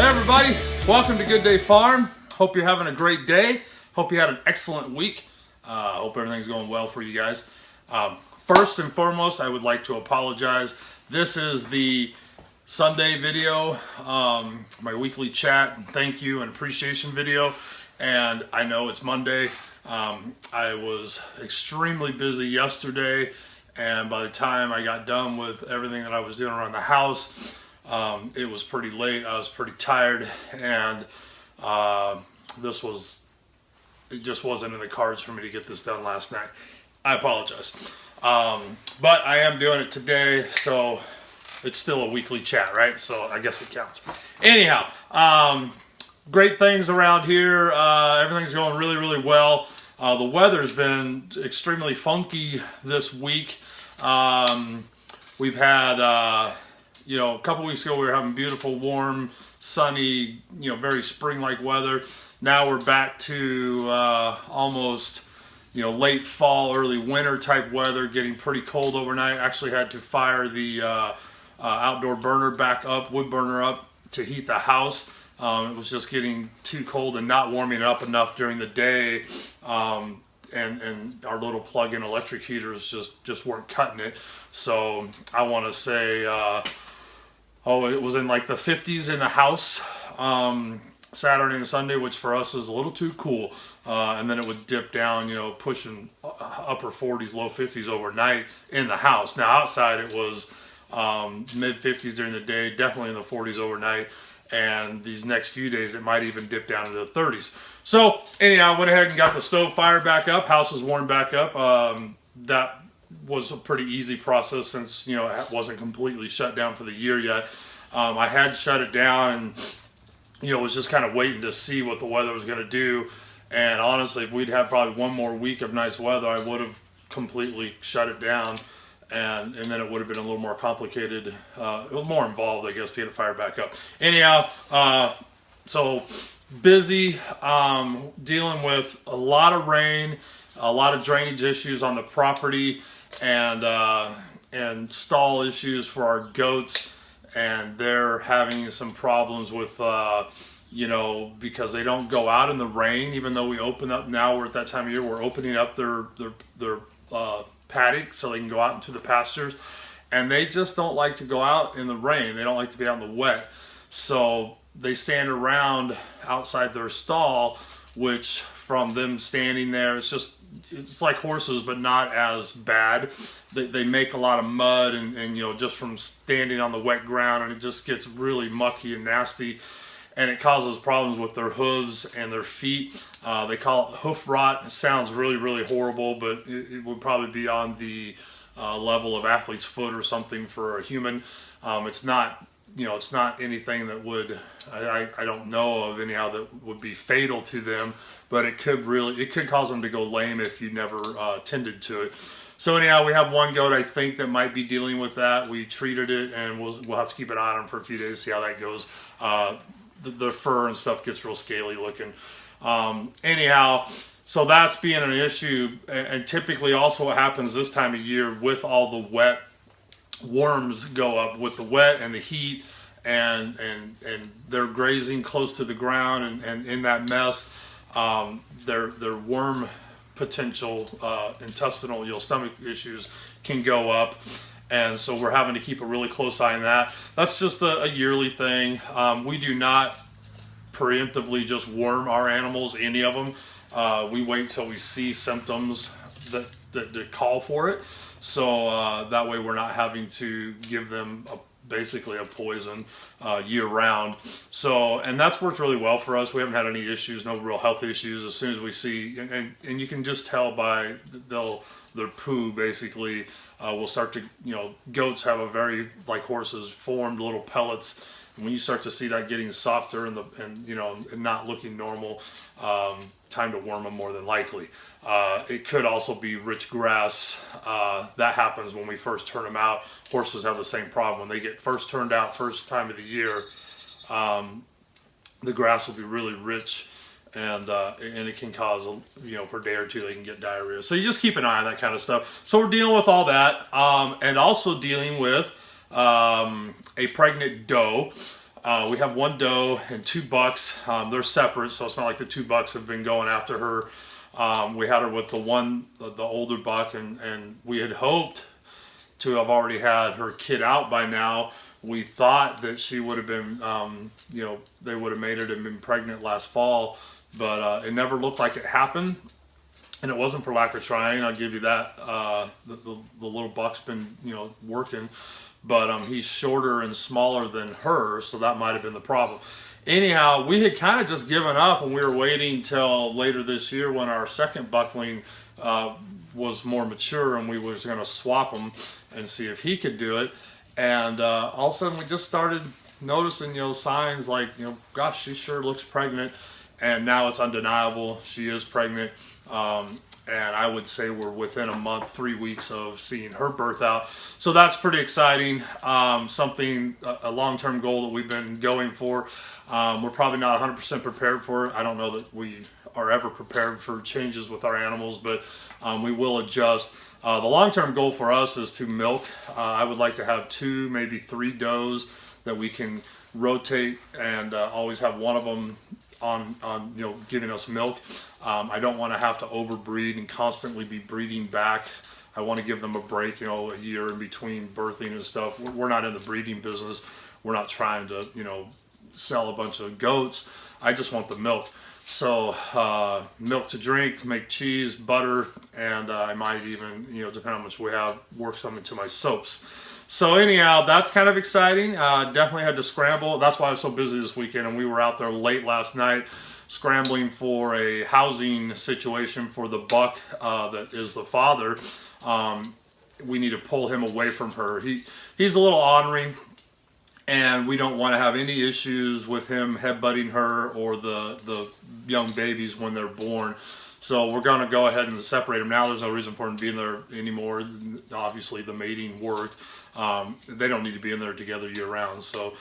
everybody, welcome to Good Day Farm. Hope you're having a great day. Hope you had an excellent week. Hope everything's going well for you guys. First and foremost, I would like to apologize. This is the Sunday video, my weekly chat and thank you and appreciation video. And I know it's Monday. I was extremely busy yesterday, and by the time I got done with everything that I was doing around the house, it was pretty late. I was pretty tired, and it just wasn't in the cards for me to get this done last night. I apologize. But I am doing it today, so it's still a weekly chat, right? So I guess it counts. Anyhow, great things around here. Everything's going really, really well. The weather's been extremely funky this week. We've had, a couple weeks ago we were having beautiful, warm, sunny, very spring-like weather. Now we're back to almost, late fall, early winter type weather, getting pretty cold overnight. Actually had to fire the outdoor burner back up, wood burner up, to heat the house. It was just getting too cold and not warming up enough during the day. And our little plug-in electric heaters just weren't cutting it. So I want to say, it was in like the 50s in the house Saturday and Sunday, which for us is a little too cool. And then it would dip down, pushing upper 40s, low 50s overnight in the house. Now outside it was mid 50s during the day, definitely in the 40s overnight. And these next few days it might even dip down into the 30s. So anyhow, I went ahead and got the stove fired back up. House is warmed back up. That was a pretty easy process since it wasn't completely shut down for the year yet. I had shut it down and was just kind of waiting to see what the weather was going to do. And honestly, if we'd had probably one more week of nice weather, I would have completely shut it down. And then it would have been a little more complicated, a little more involved, I guess, to get it fired back up. Anyhow, so busy, dealing with a lot of rain, a lot of drainage issues on the property, and stall issues for our goats. And they're having some problems with, because they don't go out in the rain, even though we open up now. We're at that time of year, we're opening up their paddock so they can go out into the pastures, and they just don't like to go out in the rain. They don't like to be out in the wet, so they stand around outside their stall, which from them standing there, it's like horses, but not as bad. They make a lot of mud and just from standing on the wet ground, and it just gets really mucky and nasty. And it causes problems with their hooves and their feet. They call it hoof rot. It sounds really, really horrible, but it would probably be on the level of athlete's foot or something for a human. It's not, it's not anything that would, I don't know of anyhow that would be fatal to them, but it could cause them to go lame if you never tended to it. So anyhow, we have one goat I think that might be dealing with that. We treated it, and we'll have to keep an eye on him for a few days to see how that goes. The fur and stuff gets real scaly looking. Anyhow, so that's being an issue. And typically also what happens this time of year with all the wet, worms go up with the wet and the heat, and they're grazing close to the ground, and in that mess, their worm potential, intestinal, stomach issues can go up. And so we're having to keep a really close eye on that. That's just a yearly thing. We do not preemptively just worm our animals, any of them. We wait till we see symptoms that call for it. So that way we're not having to give them basically a poison year round. So, and that's worked really well for us. We haven't had any issues, no real health issues. As soon as we see, and you can just tell by their poo basically, will start to, goats have a very, like horses, formed little pellets. And when you start to see that getting softer and not looking normal, time to worm them more than likely. It could also be rich grass. That happens when we first turn them out. Horses have the same problem. When they get first turned out, first time of the year, the grass will be really rich, and it can cause, for a day or two they can get diarrhea. So you just keep an eye on that kind of stuff. So we're dealing with all that, and also dealing with a pregnant doe. We have one doe and 2 bucks. They're separate, so it's not like the 2 bucks have been going after her. We had her with the older buck, and we had hoped to have already had her kid out by now. We thought that she would have been, they would have made it and been pregnant last fall, but it never looked like it happened. And it wasn't for lack of trying, I'll give you that. The little buck's been, working, but he's shorter and smaller than her, so that might have been the problem. Anyhow, we had kind of just given up, and we were waiting till later this year when our second buckling was more mature, and we was going to swap him and see if he could do it. And all of a sudden, we just started noticing, signs like, gosh, she sure looks pregnant. And now it's undeniable. She is pregnant. And I would say we're within a month, 3 weeks of seeing her birth out. So that's pretty exciting. A long-term goal that we've been going for. We're probably not 100% prepared for it. I don't know that we are ever prepared for changes with our animals, but we will adjust. The long-term goal for us is to milk. I would like to have 2, maybe 3 does that we can rotate and always have one of them on giving us milk. I don't want to have to overbreed and constantly be breeding back. I want to give them a break, a year in between birthing and stuff. We're not in the breeding business. We're not trying to, sell a bunch of goats. I just want the milk. So milk to drink, make cheese, butter, and I might even, depending on how much we have, work some into my soaps. So anyhow, that's kind of exciting. Definitely had to scramble. That's why I was so busy this weekend, and we were out there late last night scrambling for a housing situation for the buck that is the father. We need to pull him away from her. He's a little ornery, and we don't want to have any issues with him headbutting her or the young babies when they're born. So we're going to go ahead and separate them now. There's no reason for them to be in there anymore. Obviously, the mating worked. They don't need to be in there together year round. So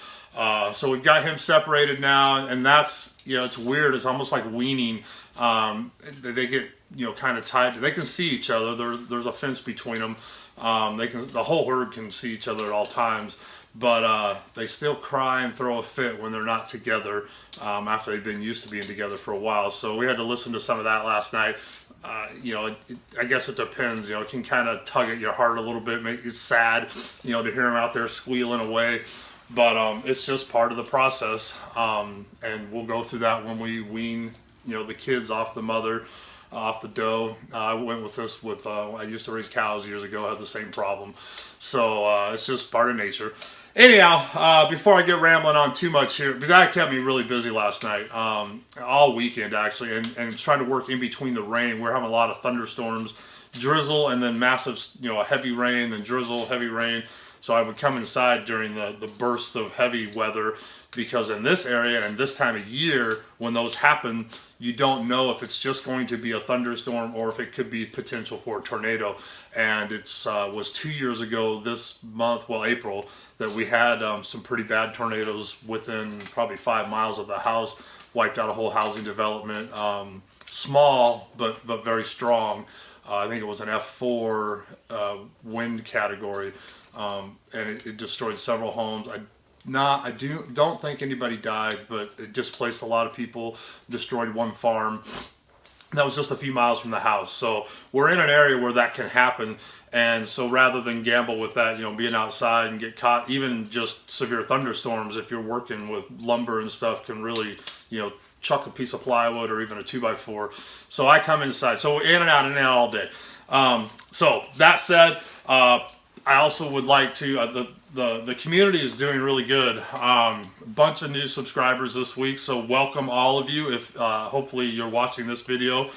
we've got him separated now, and that's, it's weird. It's almost like weaning. They get, kind of tied. They can see each other. There's a fence between them. The whole herd can see each other at all times, but they still cry and throw a fit when they're not together after they've been used to being together for a while. So we had to listen to some of that last night. I guess it depends. It can kind of tug at your heart a little bit, make you sad, to hear them out there squealing away. But it's just part of the process, and we'll go through that when we wean, the kids off the mother, off the doe. I went with this I used to raise cows years ago. I had the same problem. So it's just part of nature. Anyhow, before I get rambling on too much here, because that kept me really busy last night, all weekend actually, and trying to work in between the rain. We're having a lot of thunderstorms, drizzle, and then massive, heavy rain, then drizzle, heavy rain. So I would come inside during the burst of heavy weather, because in this area and this time of year, when those happen, you don't know if it's just going to be a thunderstorm or if it could be potential for a tornado. And it was 2 years ago this month, April, that we had some pretty bad tornadoes within probably 5 miles of the house, wiped out a whole housing development. Small, but very strong. I think it was an F4 wind category, and it destroyed several homes. I don't think anybody died, but it displaced a lot of people, destroyed one farm. That was just a few miles from the house. So we're in an area where that can happen. And so rather than gamble with that, being outside and get caught, even just severe thunderstorms, if you're working with lumber and stuff, can really, chuck a piece of plywood or even a 2x4. So I come inside. So in and out all day. So that said, I also would like to, the community is doing really good. A bunch of new subscribers this week, so welcome all of you. If hopefully you're watching this video,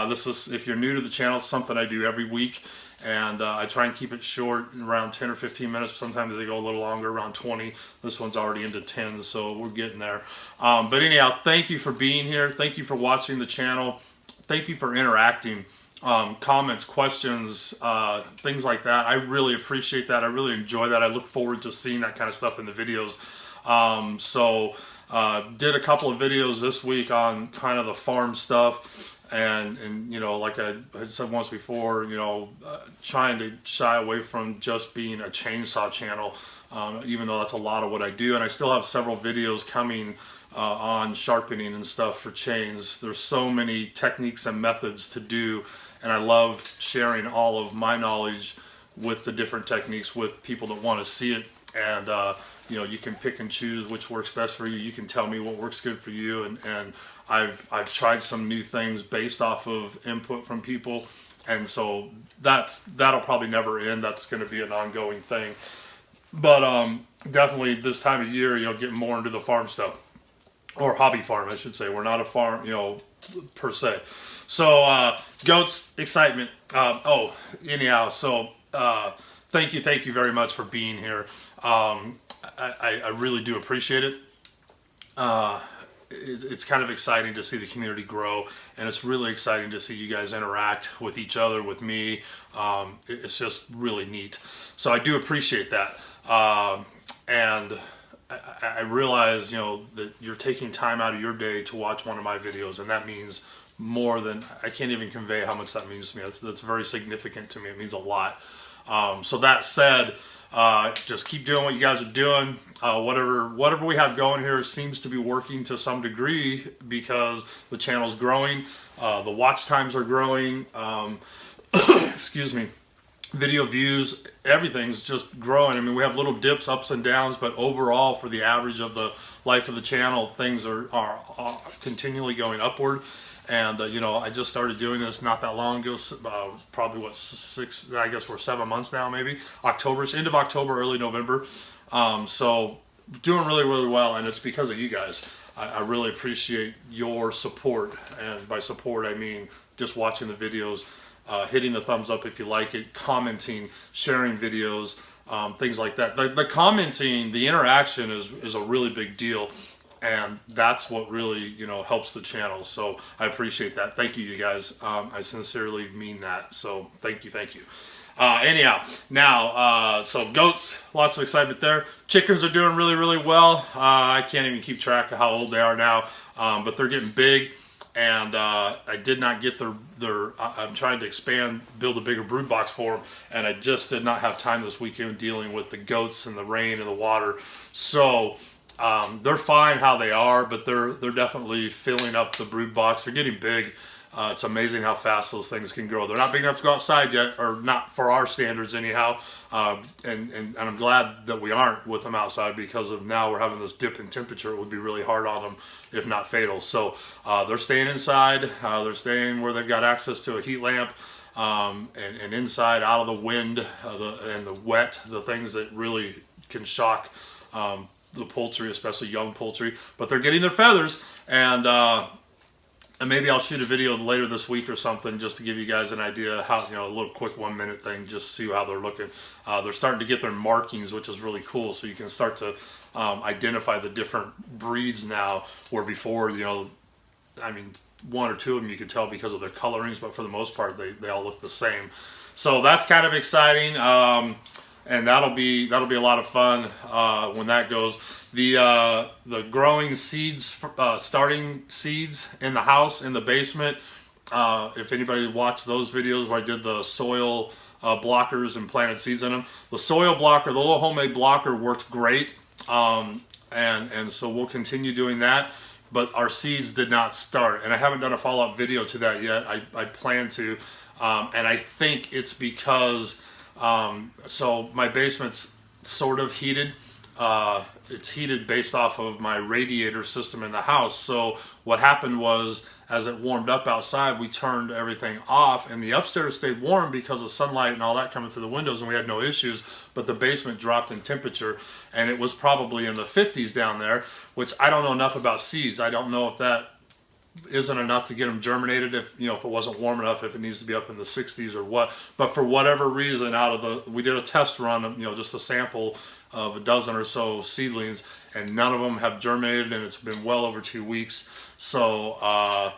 this is, if you're new to the channel, it's something I do every week, and I try and keep it short, around 10 or 15 minutes. Sometimes they go a little longer, around 20. This one's already into 10, so we're getting there. But anyhow, thank you for being here. Thank you for watching the channel. Thank you for interacting. Comments, questions, things like that. I really appreciate that. I really enjoy that. I look forward to seeing that kind of stuff in the videos. Did a couple of videos this week on kind of the farm stuff, and like I said once before, trying to shy away from just being a chainsaw channel. even though that's a lot of what I do. And I still have several videos coming on sharpening and stuff for chains. There's so many techniques and methods to do, and I love sharing all of my knowledge with the different techniques with people that want to see it. And you know, you can pick and choose which works best for you. You can tell me what works good for you, and I've tried some new things based off of input from people, and so that'll probably never end. That's going to be an ongoing thing. But definitely this time of year, you know, getting more into the farm stuff, or hobby farm, I should say. We're not a farm, you know, per se. So goats, excitement. Anyhow, so thank you very much for being here. I really do appreciate it. It's kind of exciting to see the community grow, and it's really exciting to see you guys interact with each other, with me. It's just really neat. So I do appreciate that. And I realize, you know, that you're taking time out of your day to watch one of my videos, and that means more than, I can't even convey how much that means to me. That's very significant to me. It means a lot. So that said, just keep doing what you guys are doing. Whatever we have going here seems to be working to some degree, because the channel's growing, the watch times are growing, excuse me, video views, everything's just growing. I mean, we have little dips, ups and downs, but overall, for the average of the life of the channel, things are continually going upward. And you know, I just started doing this not that long ago, probably what, 6, I guess we're 7 months now, maybe end of October, early November. So doing really well, and it's because of you guys. I really appreciate your support, and by support I mean just watching the videos, hitting the thumbs up if you like it, commenting, sharing videos, things like that. The commenting, the interaction is a really big deal. And that's what really, you know, helps the channel. So I appreciate that. Thank you, you guys. I sincerely mean that. So thank you. Anyhow, now, so goats, lots of excitement there. Chickens are doing really well. I can't even keep track of how old they are now, but they're getting big. And I did not get I'm trying to build a bigger brood box for them, and I just did not have time this weekend dealing with the goats and the rain and the water. So they're fine how they are, but they're definitely filling up the brood box. They're getting big. It's amazing how fast those things can grow. They're not big enough to go outside yet, or not for our standards anyhow. And I'm glad that we aren't with them outside, because of now we're having this dip in temperature. It would be really hard on them, if not fatal. So they're staying inside. They're staying where they've got access to a heat lamp, and inside, out of the wind and the wet, the things that really can shock the poultry, especially young poultry. But they're getting their feathers, and maybe I'll shoot a video later this week or something, just to give you guys an idea how, you know, a little quick 1 minute thing, just see how they're looking. They're starting to get their markings, which is really cool. So you can start to identify the different breeds now, where before, you know, I mean, 1 or 2 of them you could tell because of their colorings, but for the most part, they all look the same. So that's kind of exciting. And that'll be a lot of fun when that goes. The growing seeds, starting seeds in the house, in the basement. If anybody watched those videos where I did the soil blockers and planted seeds in them, the soil blocker, the little homemade blocker, worked great. And so we'll continue doing that. But our seeds did not start, and I haven't done a follow-up video to that yet. I plan to, and I think it's because. So my basement's sort of heated. It's heated based off of my radiator system in the house. So what happened was, as it warmed up outside, we turned everything off, and the upstairs stayed warm because of sunlight and all that coming through the windows, and we had no issues. But the basement dropped in temperature, and it was probably in the 50s down there, which I don't know enough about seeds. I don't know if that isn't enough to get them germinated, if it wasn't warm enough, if it needs to be up in the 60s or what. But for whatever reason, we did a test run, just a sample of a dozen or so seedlings, and none of them have germinated, and it's been well over 2 weeks. So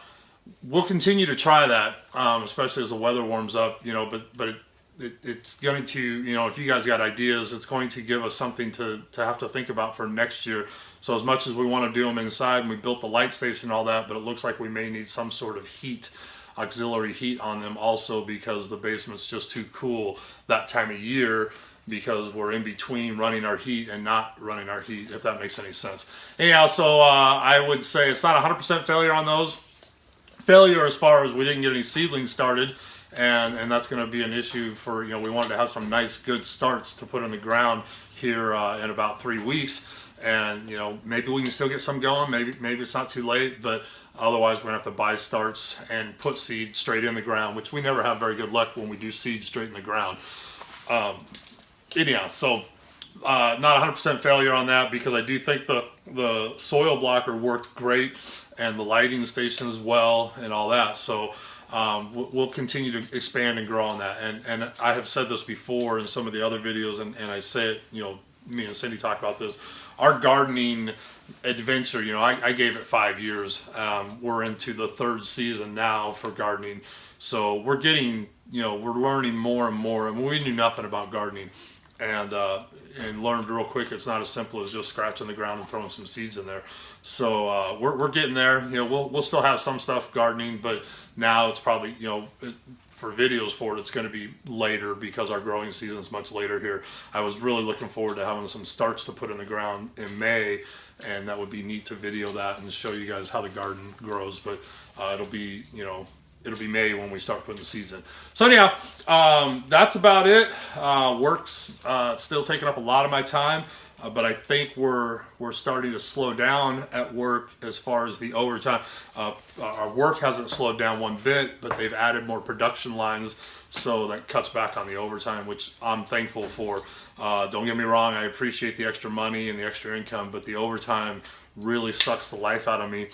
we'll continue to try that, especially as the weather warms up, but it's going to, if you guys got ideas, it's going to give us something to have to think about for next year. So as much as we want to do them inside, and we built the light station and all that, but it looks like we may need some sort of heat, auxiliary heat on them also, because the basement's just too cool that time of year. because we're in between running our heat and not running our heat, if that makes any sense. Anyhow, so I would say it's not 100% failure on those. Failure as far as we didn't get any seedlings started, and that's going to be an issue for, we wanted to have some nice good starts to put in the ground here in about 3 weeks, and maybe we can still get some going, maybe it's not too late, but otherwise we're going to have to buy starts and put seed straight in the ground, which we never have very good luck when we do seed straight in the ground. Anyhow, so not 100% failure on that, because I do think the soil blocker worked great, and the lighting station as well, and all that. So we'll continue to expand and grow on that. And I have said this before in some of the other videos, and I say it, me and Cindy talk about this. Our gardening adventure, I gave it 5 years. We're into the 3rd season now for gardening. So we're getting, we're learning more and more. I mean, we knew nothing about gardening. And learned real quick, it's not as simple as just scratching the ground and throwing some seeds in there. So we're getting there. We'll still have some stuff gardening, but now it's probably, for videos for it, it's going to be later, because our growing season is much later here. I was really looking forward to having some starts to put in the ground in May, and that would be neat to video that and show you guys how the garden grows. But it'll be, it'll be May when we start putting the seeds in. So anyhow, that's about it. Work's still taking up a lot of my time, but I think we're starting to slow down at work as far as the overtime. Our work hasn't slowed down one bit, but they've added more production lines, so that cuts back on the overtime, which I'm thankful for. Don't get me wrong, I appreciate the extra money and the extra income, but the overtime really sucks the life out of me.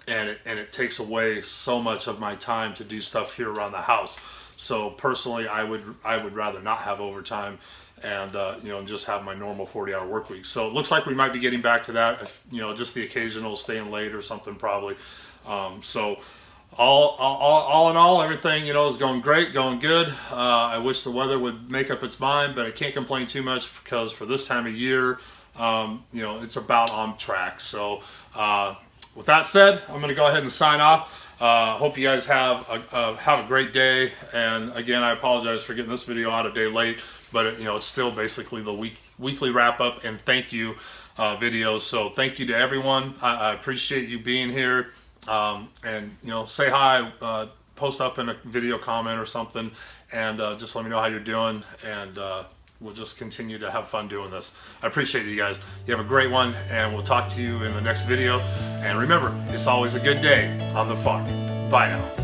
And it takes away so much of my time to do stuff here around the house. So personally, I would rather not have overtime, and just have my normal 40-hour work week. So it looks like we might be getting back to that. Just the occasional staying late or something probably. So all in all, everything is going great, going good. I wish the weather would make up its mind, but I can't complain too much, because for this time of year, it's about on track. So. With that said, I'm going to go ahead and sign off. Hope you guys have a great day. And again, I apologize for getting this video out a day late, but it's still basically the weekly wrap up and thank you videos. So thank you to everyone. I appreciate you being here. And say hi, post up in a video comment or something, and just let me know how you're doing. And we'll just continue to have fun doing this. I appreciate you guys. You have a great one, and we'll talk to you in the next video. And remember, it's always a good day on the farm. Bye now.